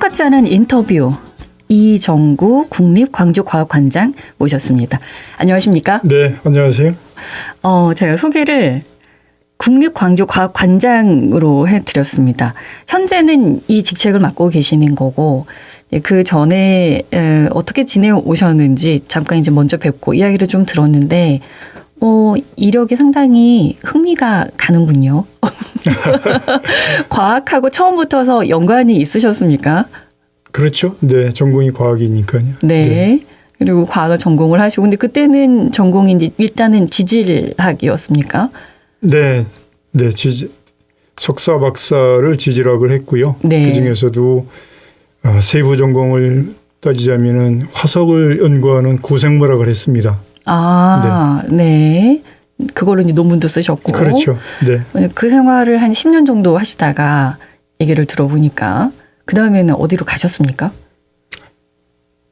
아무렇지 않은 인터뷰. 이정구 국립광주과학관장 모셨습니다. 안녕하십니까? 네, 안녕하세요. 제가 소개를 국립광주과학관장으로 해드렸습니다. 현재는 이 직책을 맡고 계시는 거고, 그 전에 어떻게 지내오셨는지 잠깐 이제 먼저 뵙고 이야기를 좀 들었는데, 이력이 상당히 흥미가 가는군요. 과학하고 처음부터서 연관이 있으셨습니까? 그렇죠. 네, 전공이 과학이니까요. 네. 그리고 과학을 전공을 하시고, 근데 그때는 전공이 이제 일단은 지질학이었습니까? 네, 석사, 박사를 지질학을 했고요. 네. 그 중에서도 세부 전공을 따지자면은 화석을 연구하는 고생물학을 했습니다. 네. 그걸로 이제 논문도 쓰셨고. 그렇죠. 네. 그 생활을 한 10년 정도 하시다가 얘기를 들어보니까 그 다음에는 어디로 가셨습니까?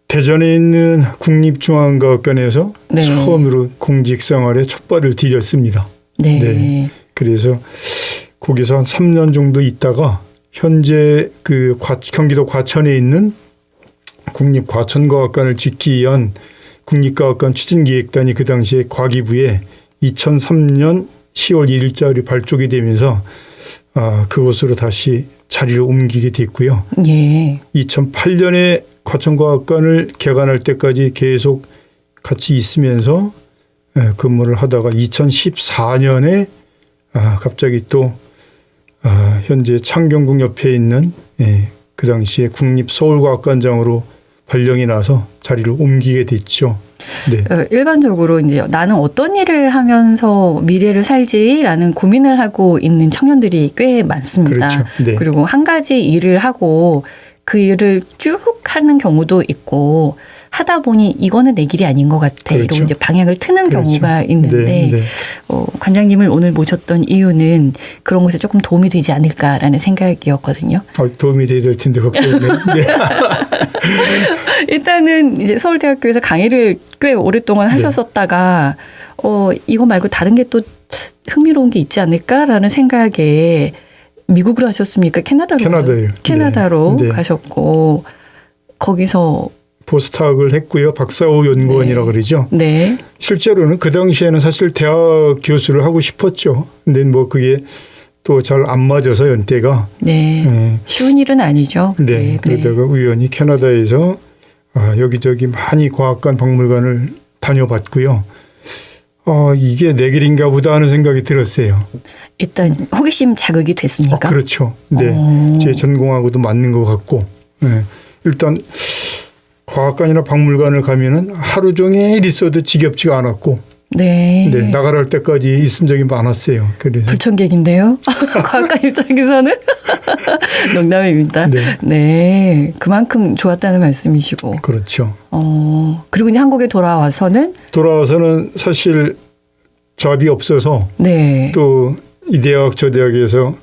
대전에 있는 국립중앙과학관에서 네. 처음으로 공직 생활에 촉발을 디뎠습니다. 네. 네. 그래서 거기서 한 3년 정도 있다가 현재 그 경기도 과천에 있는 국립과천과학관을 짓기 위한 국립과학관 추진기획단이 그 당시에 과기부에 2003년 10월 1일자로 발족이 되면서 그곳으로 다시 자리를 옮기게 됐고요. 예. 2008년에 과천과학관을 개관할 때까지 계속 같이 있으면서 근무를 하다가 2014년에 갑자기 또 현재 창경궁 옆에 있는 그 당시에 국립서울과학관장으로 발령이 나서 자리를 옮기게 됐죠. 네. 일반적으로 이제 나는 어떤 일을 하면서 미래를 살지라는 고민을 하고 있는 청년들이 꽤 많습니다. 그렇죠. 네. 그리고 한 가지 일을 하고 그 일을 쭉 하는 경우도 있고 하다 보니 이거는 내 길이 아닌 것 같아. 그렇죠. 이러고 이제 방향을 트는 그렇죠. 경우가 있는데 네. 관장님을 오늘 모셨던 이유는 그런 것에 조금 도움이 되지 않을까라는 생각이었거든요. 도움이 돼야 될 텐데 걱정이네요. 네. 일단은 이제 서울대학교에서 강의를 꽤 오랫동안 하셨었다가 이거 말고 다른 게 또 흥미로운 게 있지 않을까라는 생각에 미국으로 하셨습니까? 캐나다요. 캐나다로 네. 가셨고 거기서 포스트학을 했고요. 박사호 연구원이라고 그러죠. 네. 실제로는 그 당시에는 사실 대학 교수를 하고 싶었죠. 근데 뭐 그게 또 잘 안 맞아서 연대가. 네. 쉬운 일은 아니죠. 네. 그러다가 우연히 캐나다에서 여기저기 많이 과학관, 박물관을 다녀봤고요. 이게 내 길인가 보다 하는 생각이 들었어요. 일단 호기심 자극이 됐습니까? 그렇죠. 네. 제 전공하고도 맞는 것 같고. 네. 일단 과학관이나 박물관을 가면은 하루 종일 있어도 지겹지가 않았고. 네. 네. 나가라 할 때까지 있은 적이 많았어요. 그래서. 불청객인데요. 과학관 입장에서는 농담입니다. 네. 네. 그만큼 좋았다는 말씀이시고. 그렇죠. 그리고 이제 한국에 돌아와서는 사실 잡이 없어서 네. 또 이 대학 저 대학에서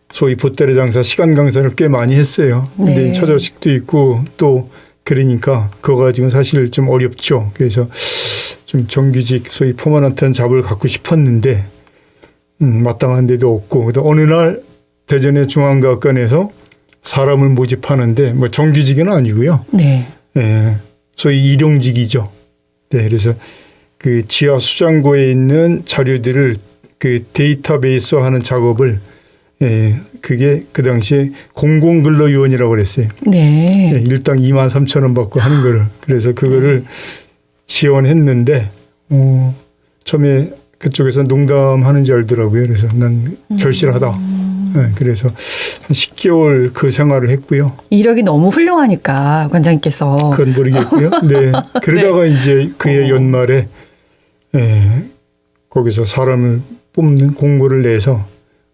소위 보따리 장사 시간 강사를 꽤 많이 했어요. 근데 네. 처자식도 있고 또 그러니까 그거 가지고는 사실 좀 어렵죠. 그래서 좀 정규직 소위 퍼머넌트한 잡을 갖고 싶었는데 마땅한 데도 없고 어느 날 대전의 중앙과학관에서 사람을 모집하는데 뭐 정규직은 아니고요. 네. 예, 소위 일용직이죠. 네, 그래서 그 지하 수장고에 있는 자료들을 그 데이터베이스화하는 작업을 그게 그 당시에 공공근로위원이라고 그랬어요. 네. 일당 23,000원 받고 하는 거를. 그래서 그거를 지원했는데 처음에 그쪽에서 농담하는 줄 알더라고요. 그래서 난 절실하다. 그래서 한 10개월 그 생활을 했고요. 이력이 너무 훌륭하니까 관장님께서. 그건 모르겠고요. 네. 그러다가 이제 그해 연말에 거기서 사람을 뽑는 공고를 내서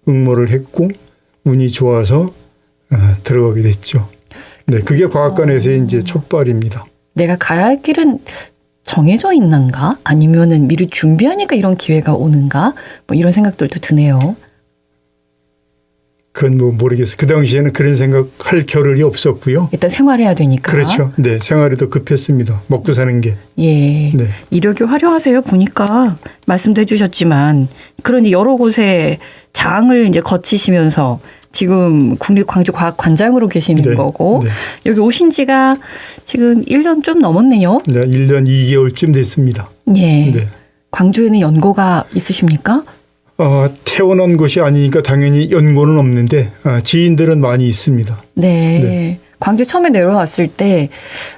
응모를 했고 운이 좋아서 들어가게 됐죠. 네, 그게 과학관에서의 이제 첫 발입니다. 내가 가야 할 길은 정해져 있는가? 아니면은 미리 준비하니까 이런 기회가 오는가? 뭐 이런 생각들도 드네요. 그건 뭐 모르겠어요. 그 당시에는 그런 생각할 겨를이 없었고요. 일단 생활해야 되니까. 그렇죠. 네, 생활이 더 급했습니다. 먹고 사는 게. 예. 네. 이력이 화려하세요. 보니까 말씀도 해주셨지만 그런 여러 곳에 장을 이제 거치시면서 지금 국립광주과학관장으로 계시는 네, 거고 네. 여기 오신 지가 지금 1년 좀 넘었네요. 네, 1년 2개월쯤 됐습니다. 예. 네. 광주에는 연고가 있으십니까? 태어난 곳이 아니니까 당연히 연고는 없는데 지인들은 많이 있습니다. 네. 네. 광주 처음에 내려왔을 때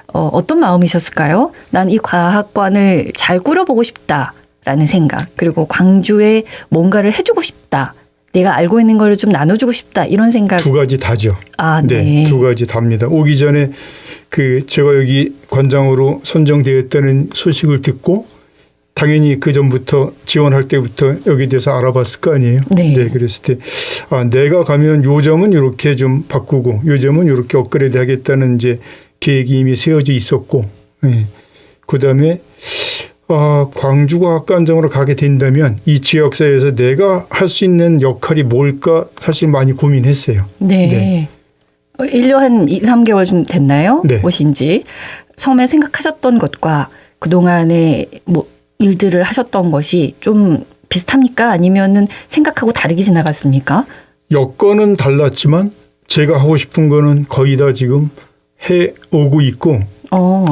어떤 마음이셨을까요? 난 이 과학관을 잘 꾸려보고 싶다라는 생각, 그리고 광주에 뭔가를 해주고 싶다. 내가 알고 있는 거를 좀 나눠주고 싶다. 이런 생각. 두 가지 다죠. 아, 네. 네, 두 가지 답니다. 오기 전에 제가 여기 관장으로 선정되었다는 소식을 듣고 당연히 그 전부터 지원할 때부터 여기에 대해서 알아봤을 거 아니에요. 네. 그랬을 때 내가 가면 요 점은 이렇게 좀 바꾸고 요 점은 이렇게 업그레이드 하겠다는 이제 계획이 이미 세워져 있었고, 네. 그다음에 광주과학관장으로 가게 된다면 이 지역사회에서 내가 할 수 있는 역할이 뭘까 사실 많이 고민했어요. 네. 네. 1년 한 2, 3개월 좀 됐나요? 네. 오신 지. 처음에 생각하셨던 것과 그동안에 일들을 하셨던 것이 좀 비슷합니까? 아니면은 생각하고 다르게 지나갔습니까? 여건은 달랐지만 제가 하고 싶은 거는 거의 다 지금 해 오고 있고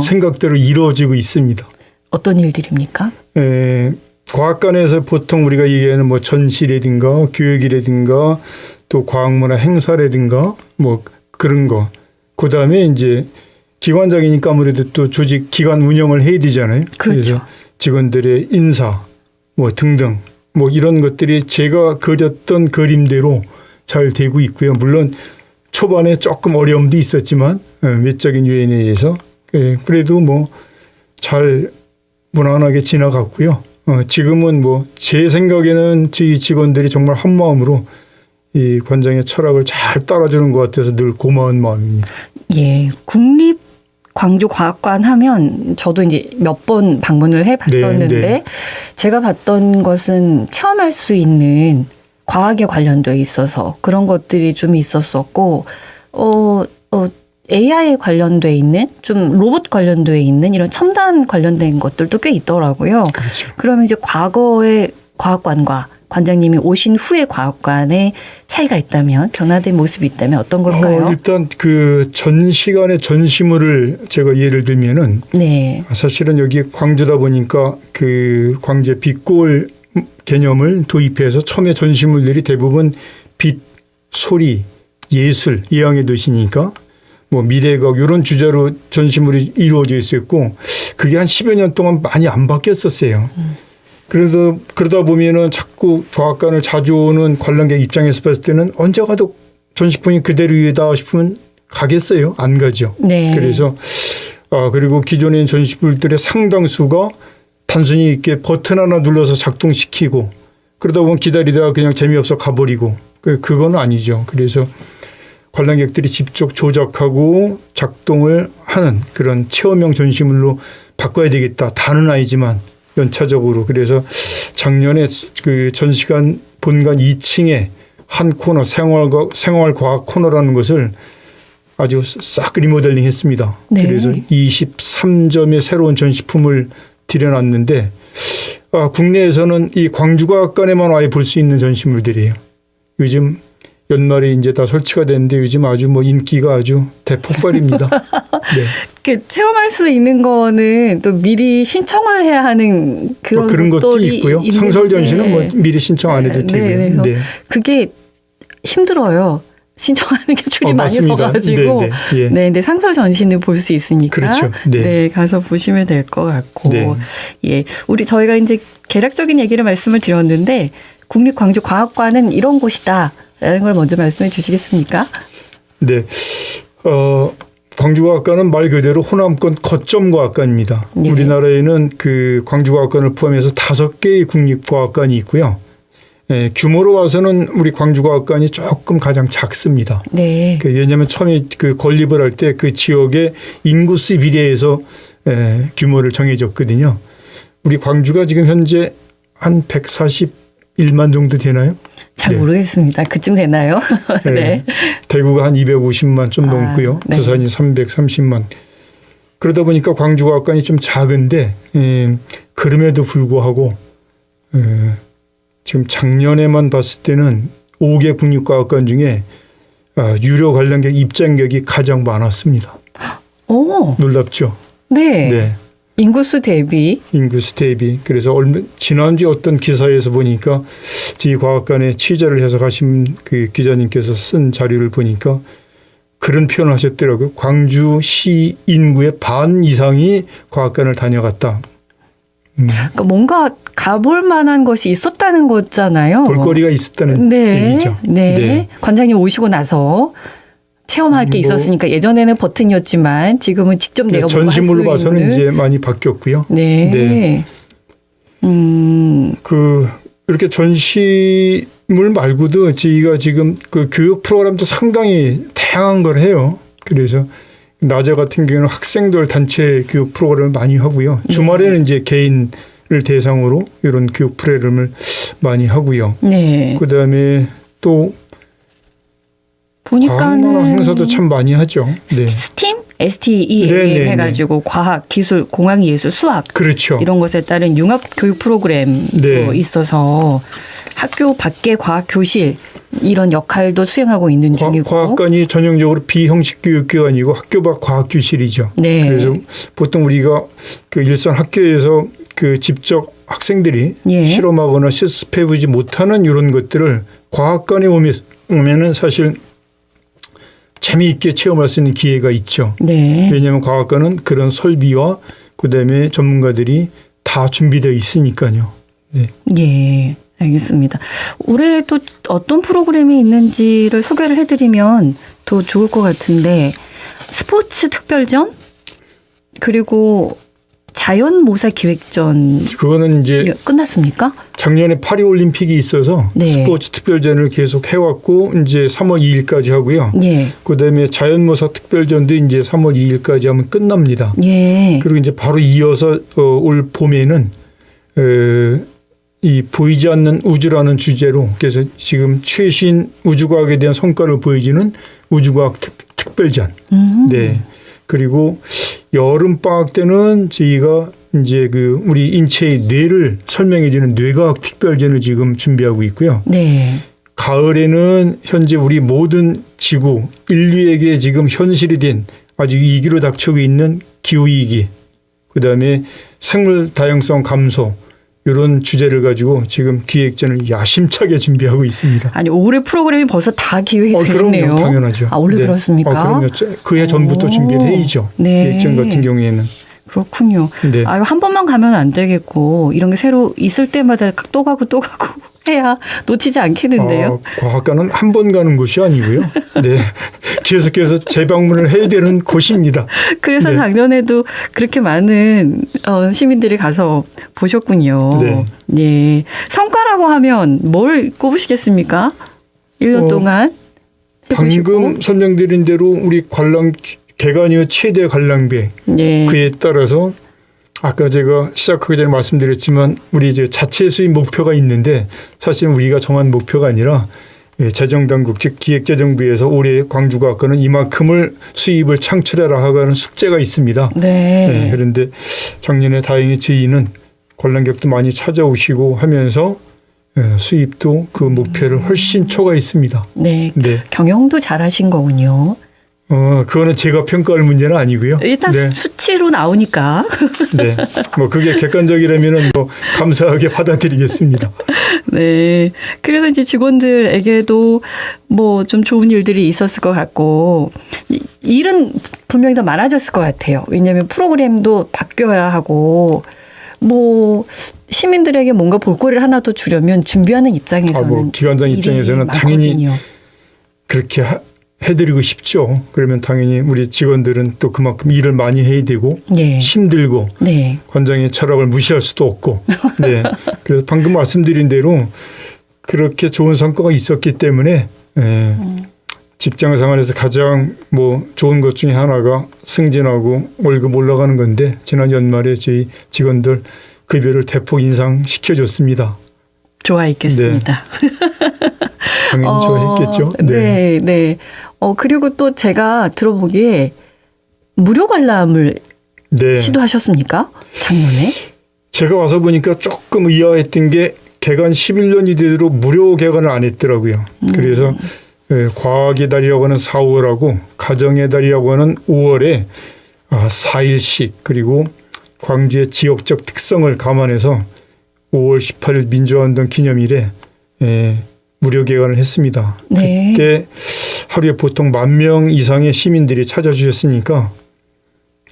생각대로 이루어지고 있습니다. 어떤 일들입니까? 과학관에서 보통 우리가 얘기하는 전시라든가 교육이라든가 또 과학문화 행사라든가 그런 거. 그다음에 이제 기관장이니까 아무래도 또 조직 기관 운영을 해야 되잖아요. 그렇죠. 그래서 직원들의 인사 등등 이런 것들이 제가 그렸던 그림대로 잘 되고 있고요. 물론 초반에 조금 어려움도 있었지만 외적인 요인에 의해서 그래도 잘 무난하게 지나갔고요. 지금은 제 생각에는 제 직원들이 정말 한 마음으로 이 관장의 철학을 잘 따라주는 것 같아서 늘 고마운 마음입니다. 예, 국립광주과학관 하면 저도 이제 몇 번 방문을 해봤었는데 네. 제가 봤던 것은 체험할 수 있는 과학에 관련돼 있어서 그런 것들이 좀 있었었고, AI 관련돼 있는 좀 로봇 관련돼 있는 이런 첨단 관련된 것들도 꽤 있더라고요. 그렇죠. 그러면 이제 과거의 과학관과 관장님이 오신 후의 과학관에 차이가 있다면, 변화된 모습이 있다면 어떤 걸까요? 일단 전시관의 전시물을 제가 예를 들면은 네. 사실은 여기 광주다 보니까 광주의 빛골 개념을 도입해서 처음에 전시물들이 대부분 빛, 소리, 예술, 이양의 도시니까 미래과학 이런 주제로 전시물이 이루어져 있었고 그게 한 10여 년 동안 많이 안 바뀌었었어요. 그러다 보면은 자꾸 과학관을 자주 오는 관람객 입장에서 봤을 때는 언제 가도 전시품이 그대로이다 싶으면 가겠어요? 안 가죠. 네. 그래서 그리고 기존의 전시물들의 상당수가 단순히 이렇게 버튼 하나 눌러서 작동시키고 그러다 보면 기다리다가 그냥 재미없어 가버리고 그건 아니죠. 그래서 관람객들이 직접 조작하고 작동을 하는 그런 체험형 전시물로 바꿔야 되겠다. 다는 아니지만 연차적으로. 그래서 작년에 전시관 본관 2층에 한 코너 생활과학 코너라는 것을 아주 싹 리모델링 했습니다. 네. 그래서 23점의 새로운 전시품을 들여놨는데 국내에서는 이 광주과학관에만 와야 볼 수 있는 전시물들이에요. 요즘 연말에 이제 다 설치가 됐는데 요즘 아주 인기가 아주 대폭발입니다. 네. 체험할 수 있는 거는 또 미리 신청을 해야 하는 그런 것도 있고요. 상설 전시는 미리 신청 안 해도 되고요. 네. 그래서 그게 힘들어요. 신청하는 게 줄이 많이 서가지고. 예. 네, 근데 상설 전시는 볼 수 있으니까. 그렇죠. 네. 가서 보시면 될 것 같고. 네. 예, 저희가 이제 개략적인 얘기를 말씀을 드렸는데 국립광주과학관은 이런 곳이다. 라는 걸 먼저 말씀해 주시겠습니까? 네. 광주과학관은 말 그대로 호남권 거점과학관입니다. 네. 우리나라에는 광주과학관을 포함해서 5개의 국립과학관이 있고요. 규모로 봐서는 우리 광주과학관이 조금 가장 작습니다. 네. 왜냐하면 처음에 건립을 할 때 그 지역의 인구수 비례해서 규모를 정해졌거든요. 우리 광주가 지금 현재 한 141만 정도 되나요? 잘 모르겠습니다. 그쯤 되나요? 네. 대구가 한 250만 좀 넘고요. 네. 부산이 330만. 그러다 보니까 광주과학관이 좀 작은데 그럼에도 불구하고 지금 작년에만 봤을 때는 5개 국립과학관 중에 유료 관람객 입장객이 가장 많았습니다. 오, 놀랍죠? 네. 네. 인구수 대비. 인구수 대비. 그래서 지난주 어떤 기사에서 보니까 저희 과학관에 취재를 해서 가신 그 기자님께서 쓴 자료를 보니까 그런 표현을 하셨더라고요. 광주시 인구의 반 이상이 과학관을 다녀갔다. 그러니까 뭔가 가볼 만한 것이 있었다는 거잖아요. 볼거리가 있었다는 얘기죠. 네. 관장님 오시고 나서 체험할 게 있었으니까 예전에는 버튼이었지만 지금은 직접 내가 전시물로 뭔가 할수 봐서는 있는. 이제 많이 바뀌었고요. 네. 이렇게 전시물 말고도 저희가 지금 그 교육 프로그램도 상당히 다양한 걸 해요. 그래서 낮에 같은 경우는 학생들 단체 교육 프로그램을 많이 하고요. 주말에는 이제 개인을 대상으로 이런 교육 프로그램을 많이 하고요. 네. 그다음에 또 과학문화 보니까는 행사도 참 많이 하죠. 네. 스팀, STEM 네네네. 해가지고 과학, 기술, 공학예술, 수학 그렇죠. 이런 것에 따른 융합 교육 프로그램도 네. 있어서 학교 밖의 과학 교실 이런 역할도 수행하고 있는 중이고. 과학관이 전형적으로 비형식 교육기관이고 학교 밖 과학교실이죠. 네. 그래서 보통 우리가 그 일선 학교에서 그 직접 학생들이 예. 실험하거나 실습해보지 못하는 이런 것들을 과학관에 오면은 사실 재미있게 체험할 수 있는 기회가 있죠. 네. 왜냐하면 과학관은 그런 설비와 그다음에 전문가들이 다 준비되어 있으니까요. 네. 예, 알겠습니다. 올해 또 어떤 프로그램이 있는지를 소개를 해드리면 더 좋을 것 같은데 스포츠 특별전 그리고 자연모사 기획전 그거는 이제 끝났습니까? 작년에 파리 올림픽이 있어서 네. 스포츠 특별전을 계속 해왔고 이제 3월 2일까지 하고요. 예, 그다음에 자연모사 특별전도 이제 3월 2일까지 하면 끝납니다. 예, 그리고 이제 바로 이어서 올 봄에는 이 보이지 않는 우주라는 주제로 그래서 지금 최신 우주과학에 대한 성과를 보여주는 우주과학 특별전. 네. 그리고 여름 방학 때는 저희가 이제 그 우리 인체의 뇌를 설명해주는 뇌과학 특별전을 지금 준비하고 있고요. 네, 가을에는 현재 우리 모든 지구 인류에게 지금 현실이 된 아주 위기로 닥치고 있는 기후 위기, 그다음에 생물 다양성 감소 이런 주제를 가지고 지금 기획전을 야심차게 준비하고 있습니다. 아니 올해 프로그램이 벌써 다 기획이 됐네요. 그럼요, 당연하죠. 아 올해 네. 그렇습니까? 그럼요. 그해 전부터 준비를 해야죠. 네. 기획전 같은 경우에는. 그렇군요. 네. 아유, 한 번만 가면 안 되겠고 이런 게 새로 있을 때마다 또 가고 해야 놓치지 않겠는데요. 과학관은 한 번 가는 곳이 아니고요. 네. 계속해서 재방문을 해야 되는 곳입니다. 그래서 네. 작년에도 그렇게 많은 시민들이 가서 보셨군요. 네. 예. 성과라고 하면 뭘 꼽으시겠습니까? 1년 동안 해보시고. 방금 설명드린 대로 우리 개관 이후 최대 관람객 예. 그에 따라서 아까 제가 시작하기 전에 말씀드렸지만 우리 이제 자체 수입 목표가 있는데 사실 우리가 정한 목표가 아니라 재정당국 즉 기획재정부에서 올해 광주과학관은 이만큼을 수입을 창출해라 하는 숙제가 있습니다. 네. 네, 그런데 작년에 다행히 저희는 관람객도 많이 찾아오시고 하면서 수입도 그 목표를 훨씬 초과했습니다. 네. 네. 경영도 잘하신 거군요. 그거는 제가 평가할 문제는 아니고요. 일단 네. 수치로 나오니까. 네. 뭐 그게 객관적이라면은 뭐 감사하게 받아들이겠습니다. 네. 그래서 이제 직원들에게도 뭐 좀 좋은 일들이 있었을 것 같고 일은 분명히 더 많아졌을 것 같아요. 왜냐하면 프로그램도 바뀌어야 하고 뭐 시민들에게 뭔가 볼거리를 하나 더 주려면 준비하는 입장에서는 뭐 기관장 일이 입장에서는 당연히 많거든요. 그렇게 해드리고 싶죠. 그러면 당연히 우리 직원들은 또 그만큼 일을 많이 해야 되고 네. 힘들고 네. 관장의 철학을 무시할 수도 없고. 네. 그래서 방금 말씀드린 대로 그렇게 좋은 성과가 있었기 때문에 직장 생활에서 가장 뭐 좋은 것 중에 하나가 승진하고 월급 올라가는 건데 지난 연말에 저희 직원들 급여를 대폭 인상시켜줬습니다. 좋아했겠습니다. 당연히 좋아했겠죠. 네. 네. 그리고 또 제가 들어보기에 무료 관람을 네. 시도하셨습니까? 작년에? 제가 와서 보니까 조금 의아했던 게 개관 11년이 되도록 무료 개관을 안 했더라고요. 그래서 과학의 달이라고 하는 4월하고 가정의 달이라고 하는 5월에 4일씩 그리고 광주의 지역적 특성을 감안해서 5월 18일 민주화운동 기념일에 무료 개관을 했습니다. 네. 그때 하루에 보통 10,000명 이상의 시민들이 찾아주셨으니까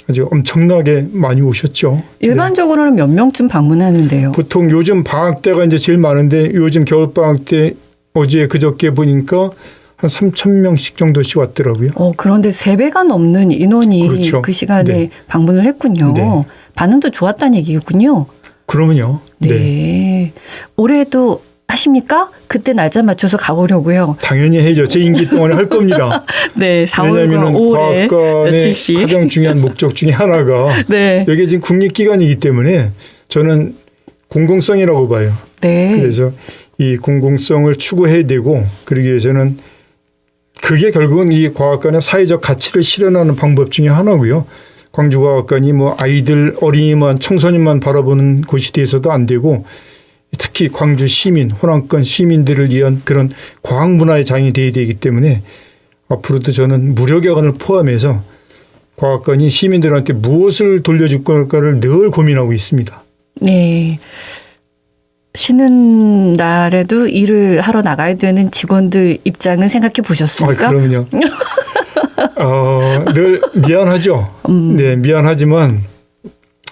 아주 엄청나게 많이 오셨죠. 일반적으로는 몇 명쯤 방문하는데요? 보통 요즘 방학 때가 이제 제일 많은데 요즘 겨울 방학 때 어제 그저께 보니까 한 3,000명씩 정도씩 왔더라고요. 그런데 3배가 넘는 인원이 그렇죠. 그 시간에 네. 방문을 했군요. 네. 반응도 좋았다는 얘기군요. 그러면요. 네. 올해도 하십니까? 그때 날짜 맞춰서 가보려고요. 당연히 해죠. 제 임기 동안에 할 겁니다. 네, 4월과 왜냐하면 5월에 과학관의 며칠씩. 가장 중요한 목적 중에 하나가 네. 이게 지금 국립기관이기 때문에 저는 공공성이라고 봐요. 네. 그래서 이 공공성을 추구해야 되고 그러기 위해서는 그게 결국은 이 과학관의 사회적 가치를 실현하는 방법 중에 하나고요. 광주과학관이 뭐 아이들, 어린이만, 청소년만 바라보는 곳이 돼서도 안 되고 특히 광주 시민, 호남권 시민들을 위한 그런 과학 문화의 장이 돼야 되기 때문에 앞으로도 저는 무료 개관을 포함해서 과학관이 시민들한테 무엇을 돌려줄 걸까를 늘 고민하고 있습니다. 네. 쉬는 날에도 일을 하러 나가야 되는 직원들 입장은 생각해 보셨습니까? 그럼요. 늘 미안하죠. 네, 미안하지만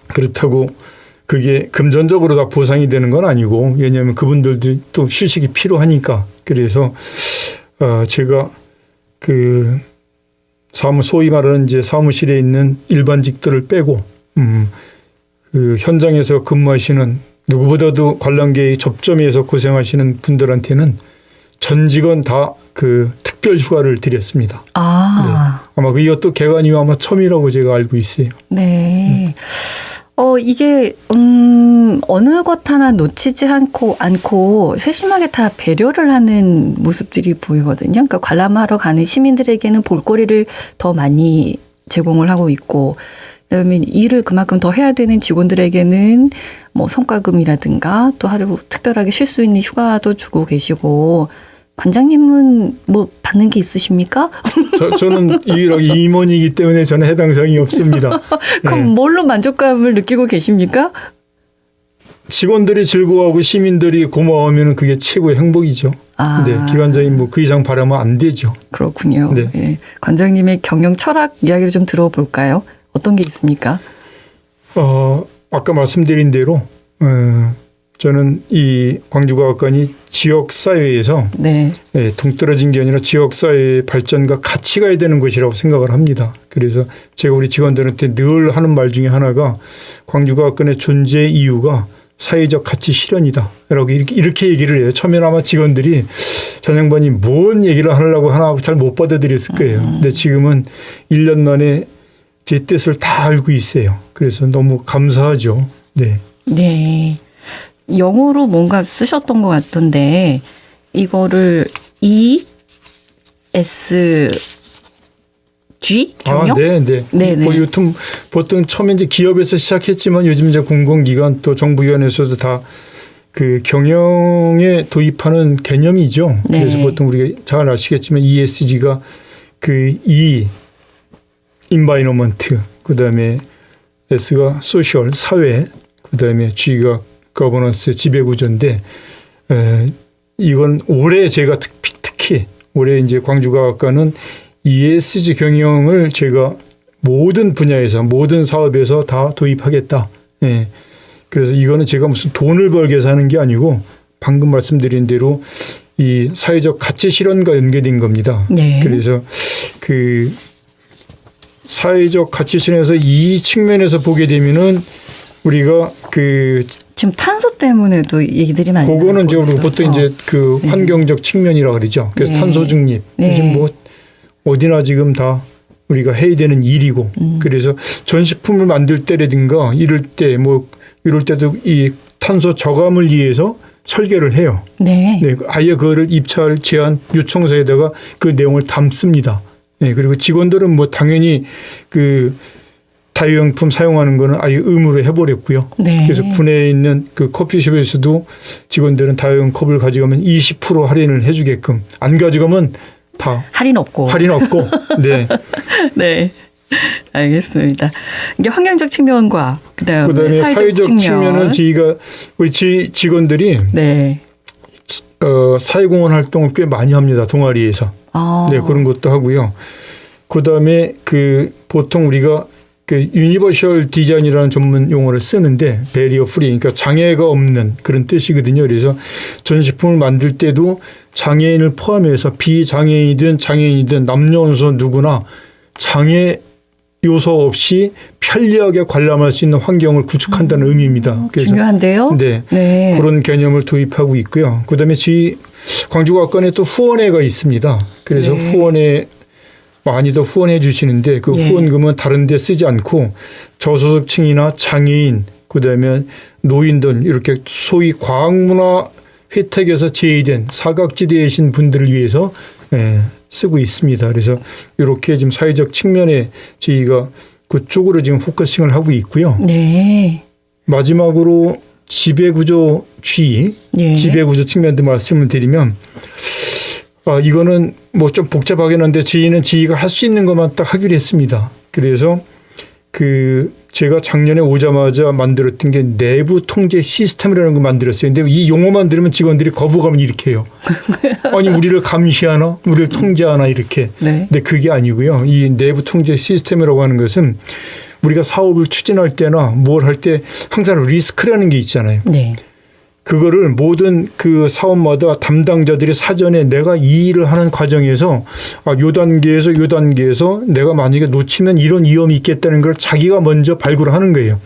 그렇다고 그게 금전적으로 다 보상이 되는 건 아니고 왜냐하면 그분들도 또 휴식이 필요하니까 그래서 제가 그 소위 말하는 이제 사무실에 있는 일반직들을 빼고 그 현장에서 근무하시는 누구보다도 관람객의 접점에서 고생하시는 분들한테는 전 직원 다 그 특별 휴가를 드렸습니다. 네. 아마 이것도 개관 이후 아마 처음이라고 제가 알고 있어요. 네. 이게 어느 것 하나 놓치지 않고 세심하게 다 배려를 하는 모습들이 보이거든요. 그러니까 관람하러 가는 시민들에게는 볼거리를 더 많이 제공을 하고 있고 그다음에 일을 그만큼 더 해야 되는 직원들에게는 뭐 성과금이라든가 또 하루 특별하게 쉴 수 있는 휴가도 주고 계시고 관장님은 뭐 받는 게 있으십니까? 저는 유일하게 임원이기 때문에 저는 해당 사항이 없습니다. 그럼 네. 뭘로 만족감을 느끼고 계십니까? 직원들이 즐거워하고 시민들이 고마워하면 그게 최고의 행복이죠. 네, 기관장이 뭐 그 이상 바라면 안 되죠. 그렇군요. 네. 네. 관장님의 경영 철학 이야기를 좀 들어볼까요? 어떤 게 있습니까? 아까 말씀드린 대로 저는 이 광주과학관이 지역사회에서 네. 동떨어진 게 아니라 지역사회의 발전과 같이 가야 되는 것이라고 생각을 합니다. 그래서 제가 우리 직원들한테 늘 하는 말 중에 하나가 광주과학관의 존재 이유가 사회적 가치 실현이다. 라고 이렇게 얘기를 해요. 처음에는 아마 직원들이 전 양반이 뭔 얘기를 하려고 하나 잘 못 받아들였을 거예요. 근데 지금은 1년 만에 제 뜻을 다 알고 있어요. 그래서 너무 감사하죠. 네. 네. 영어로 뭔가 쓰셨던 것 같던데 이거를 ESG 경영? 네. 뭐 요즘 보통 처음에 이제 기업에서 시작했지만 요즘 이제 공공기관 또 정부기관에서도 다 그 경영에 도입하는 개념이죠. 네. 그래서 보통 우리가 잘 아시겠지만 ESG가 그 environment, 그다음에 S가 social, 사회, 그다음에 G가 governance, 지배구조인데 이건 올해 제가 특히 올해 이제 광주과학관은 ESG 경영을 제가 모든 분야에서 모든 사업에서 다 도입하겠다. 예. 그래서 이거는 제가 무슨 돈을 벌기 위해서 하는 게 아니고 방금 말씀드린 대로 이 사회적 가치 실현과 연계된 겁니다. 네. 그래서 그 사회적 가치 실현에서 이 측면에서 보게 되면은 우리가 그 지금 탄소 때문에도 얘기들이 많이 그거는 이제 나오고 우리 보통 있어서. 이제 그 환경적 측면이라 그러죠. 그래서 네. 탄소 중립. 네. 지금 뭐 어디나 지금 다 우리가 해야 되는 일이고. 그래서 전시품을 만들 때라든가 이럴 때도 이 탄소 저감을 위해서 설계를 해요. 네. 네, 아예 그거를 입찰 제안 요청서에다가 그 내용을 담습니다. 네, 그리고 직원들은 뭐 당연히 그 다이용품 사용하는 거는 아예 의무로 해버렸고요. 네. 그래서 군에 있는 그 커피숍에서도 직원들은 다이용 컵을 가져가면 20% 할인을 해주게끔 안 가져가면 다 할인 없고. 할인 없고. 네. 네. 알겠습니다. 이게 환경적 측면과 그다음에 사회적 측면은 저희가 우리 직원들이 네. 사회공헌 활동을 꽤 많이 합니다. 동아리에서. 네, 그런 것도 하고요. 그다음에 보통 우리가 유니버셜 디자인이라는 전문 용어를 쓰는데 베리어 프리, 그러니까 장애가 없는 그런 뜻이거든요. 그래서 전시품을 만들 때도 장애인을 포함해서 비장애인이든 장애인이든 남녀노소 누구나 장애 요소 없이 편리하게 관람할 수 있는 환경을 구축한다는 의미입니다. 그래서 중요한데요. 네, 네. 그런 개념을 도입하고 있고요. 그다음에 저희 광주과학관에 또 후원회가 있습니다. 그래서 네. 후원회 많이들 후원해 주시는데 그 후원금은 다른 데 쓰지 않고 저소득층이나 장애인 그다음에 노인들 이렇게 소위 과학문화 혜택에서 제외된 사각지대에 계신 분들을 위해서 쓰고 있습니다. 그래서 이렇게 지금 사회적 측면에 저희가 그쪽으로 지금 포커싱을 하고 있고요. 네. 마지막으로 지배구조주의, 지배구조 측면도 말씀을 드리면 이거는 뭐 좀 복잡하긴 한데 저희가 할 수 있는 것만 딱 하기로 했습니다. 그래서 제가 작년에 오자마자 만들었던 게 내부 통제 시스템이라는 걸 만들었어요. 근데 이 용어만 들으면 직원들이 거부감을 일으켜요. 아니 우리를 감시하나? 우리를 통제하나? 이렇게. 네. 근데 그게 아니고요. 이 내부 통제 시스템이라고 하는 것은 우리가 사업을 추진할 때나 뭘 할 때 항상 리스크라는 게 있잖아요. 네. 그거를 모든 사업마다 담당자들이 사전에 내가 이 일을 하는 과정에서 요 단계에서 내가 만약에 놓치면 이런 위험이 있겠다는 걸 자기가 먼저 발굴하는 거예요.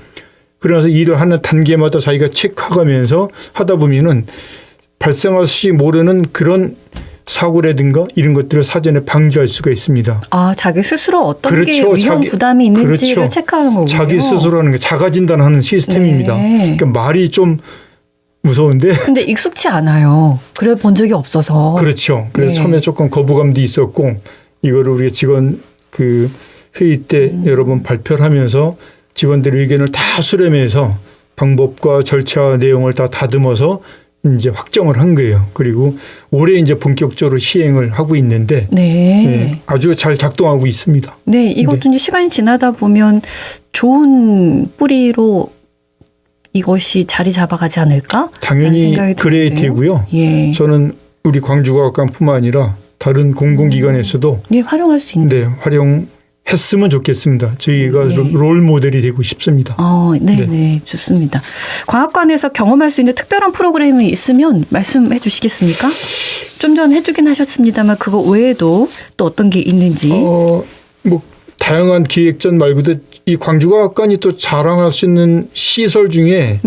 그래서 일을 하는 단계마다 자기가 체크하면서 하다 보면은 발생할지 모르는 그런 사고라든가 이런 것들을 사전에 방지할 수가 있습니다. 자기 스스로 어떤 게 위험 부담이 있는지를 체크하는 거군요. 자기 스스로 하는 게 자가 진단하는 시스템입니다. 네. 그러니까 말이 좀 무서운데. 근데 익숙치 않아요. 그래 본 적이 없어서. 그렇죠. 그래서 처음에 조금 거부감도 있었고 이거를 우리 직원 회의 때 여러 번 발표를 하면서 직원들의 의견을 다 수렴해서 방법과 절차 내용을 다 다듬어서 이제 확정을 한 거예요. 그리고 올해 이제 본격적으로 시행을 하고 있는데 네, 아주 잘 작동하고 있습니다. 네, 이것도 이제 시간이 지나다 보면 좋은 뿌리로 이것이 자리 잡아가지 않을까? 당연히 그래야 되고요. 예. 저는 우리 광주과학관뿐만 아니라 다른 공공기관에서도 활용할 수 있는. 활용했으면 좋겠습니다. 저희가 롤 모델이 되고 싶습니다. 네, 좋습니다. 과학관에서 경험할 수 있는 특별한 프로그램이 있으면 말씀해 주시겠습니까? 좀 전 해주긴 하셨습니다만 그거 외에도 또 어떤 게 있는지. 다양한 기획전 말고도 이 광주과학관이 또 자랑할 수 있는 시설 중에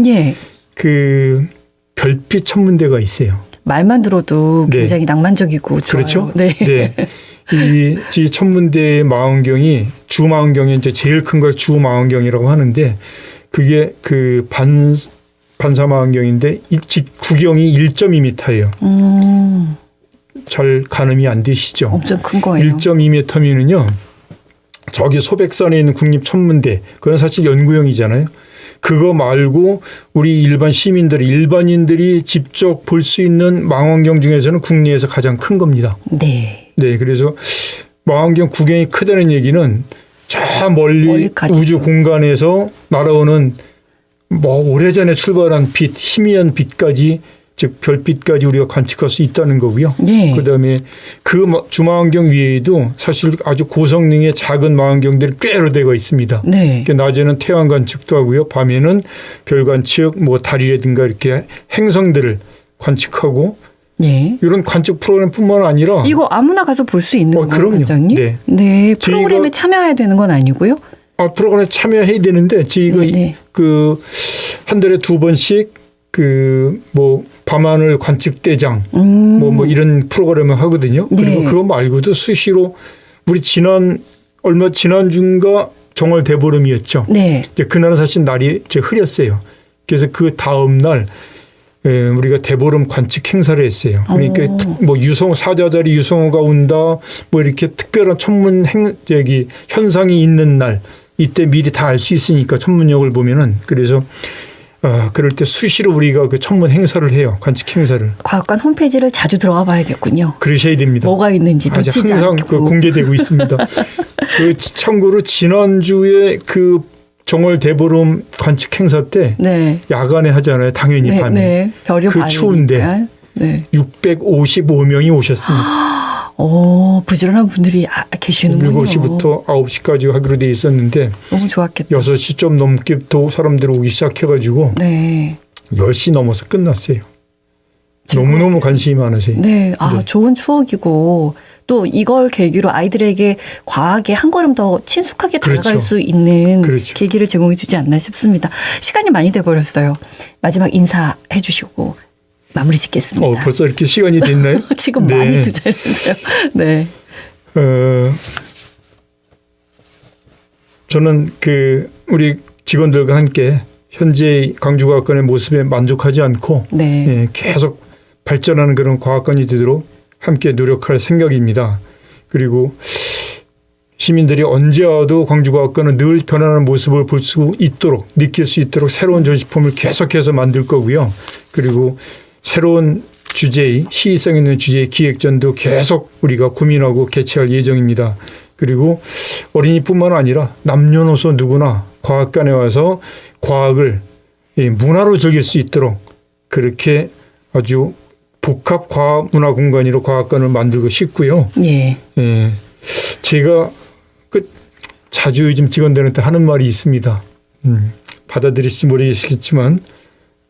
별빛 천문대가 있어요. 말만 들어도 굉장히 낭만적이고 좋아요. 그렇죠. 네. 이 천문대의 망원경이 주망원경이 이제 제일 큰 걸 주망원경이라고 하는데 그게 반사망원경인데 구경이 1.2m예요. 잘 가늠이 안 되시죠? 엄청 큰 거예요. 1.2m면은요. 저기 소백산에 있는 국립천문대 그건 사실 연구용이잖아요. 그거 말고 우리 일반인들이 직접 볼 수 있는 망원경 중에서는 국내에서 가장 큰 겁니다. 네. 그래서 망원경 구경이 크다는 얘기는 저 멀리 우주 공간에서 날아오는 오래전에 출발한 빛, 희미한 빛까지 즉 별빛까지 우리가 관측할 수 있다는 거고요. 그다음에 주망원경 위에도 사실 아주 고성능의 작은 망원경들이 꽤 여러 대가 있습니다. 낮에는 태양 관측도 하고요. 밤에는 별 관측, 달이라든가 이렇게 행성들을 관측하고 이런 관측 프로그램뿐만 아니라 이거 아무나 가서 볼 수 있는 거예요, 그럼요. 원장님? 네. 프로그램에 참여해야 되는 건 아니고요. 프로그램에 참여해야 되는데 저희가 한 달에 2번씩 밤하늘 관측대장 이런 프로그램을 하거든요. 그리고 그거 말고도 수시로 우리 지난주인가 정월 대보름이었죠. 그날은 사실 날이 흐렸어요. 그래서 그 다음 날 우리가 대보름 관측 행사를 했어요. 그러니까 사자자리 유성호가 온다, 이렇게 특별한 천문 현상이 있는 날 이때 미리 다 알 수 있으니까 천문역을 보면은 그래서 그럴 때 수시로 우리가 그 천문 행사를 해요. 관측 행사를. 과학관 홈페이지를 자주 들어가 봐야겠군요. 그러셔야 됩니다. 뭐가 있는지 아주 놓치지 항상 않고. 그 공개되고 있습니다. 그 참고로 지난주에 그 정월 대보름 관측 행사 때 네. 야간에 하잖아요. 당연히 네, 밤에. 네. 별이 그 밝으니까. 추운데. 네. 655명이 오셨습니다. 부지런한 분들이 계시는군요. 7시부터 9시까지 하기로 돼 있었는데 너무 좋았겠다. 6시 좀 넘게 또 사람들이 오기 시작해가지고 네. 10시 넘어서 끝났어요. 너무너무 관심이 많으세요. 네. 네. 좋은 추억이고 또 이걸 계기로 아이들에게 과학에 한 걸음 더 친숙하게 다가갈 그렇죠. 수 있는 그렇죠. 계기를 제공해 주지 않나 싶습니다. 시간이 많이 돼 버렸어요. 마지막 인사해 주시고 마무리 짓겠습니다. 벌써 이렇게 시간이 됐나요? 지금 네. 많이 늦었는데요. 네. 저는 우리 직원들과 함께 현재 광주과학관의 모습에 만족하지 않고 네. 계속 발전하는 그런 과학관이 되도록 함께 노력할 생각입니다. 그리고 시민들이 언제 와도 광주과학관은 늘 변하는 모습을 볼 수 있도록 느낄 수 있도록 새로운 전시품을 계속해서 만들 거고요. 그리고 새로운 주제의 시의성 있는 주제의 기획전도 계속 우리가 고민하고 개최할 예정입니다. 그리고 어린이뿐만 아니라 남녀노소 누구나 과학관에 와서 과학을 문화로 즐길 수 있도록 그렇게 아주 복합 과학 문화 공간으로 과학관을 만들고 싶고요. 예. 제가 자주 요즘 직원들한테 하는 말이 있습니다. 받아들일지 모르겠지만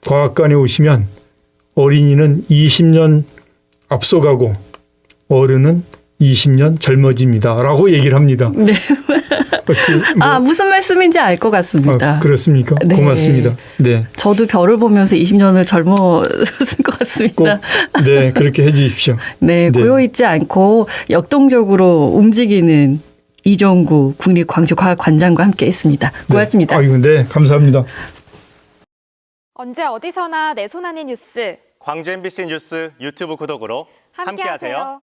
과학관에 오시면 어린이는 20년 앞서가고 어른은 20년 젊어집니다. 라고 얘기를 합니다. 네. 무슨 말씀인지 알 것 같습니다. 그렇습니까? 네. 고맙습니다. 네. 저도 별을 보면서 20년을 젊어졌을 것 같습니다. 네, 그렇게 해 주십시오. 네, 네. 고요있지 않고 역동적으로 움직이는 이종구 국립광주과학관장과 함께 했습니다. 고맙습니다. 네, 감사합니다. 언제 어디서나 내 손 안의 뉴스 광주 MBC 뉴스 유튜브 구독으로 함께하세요.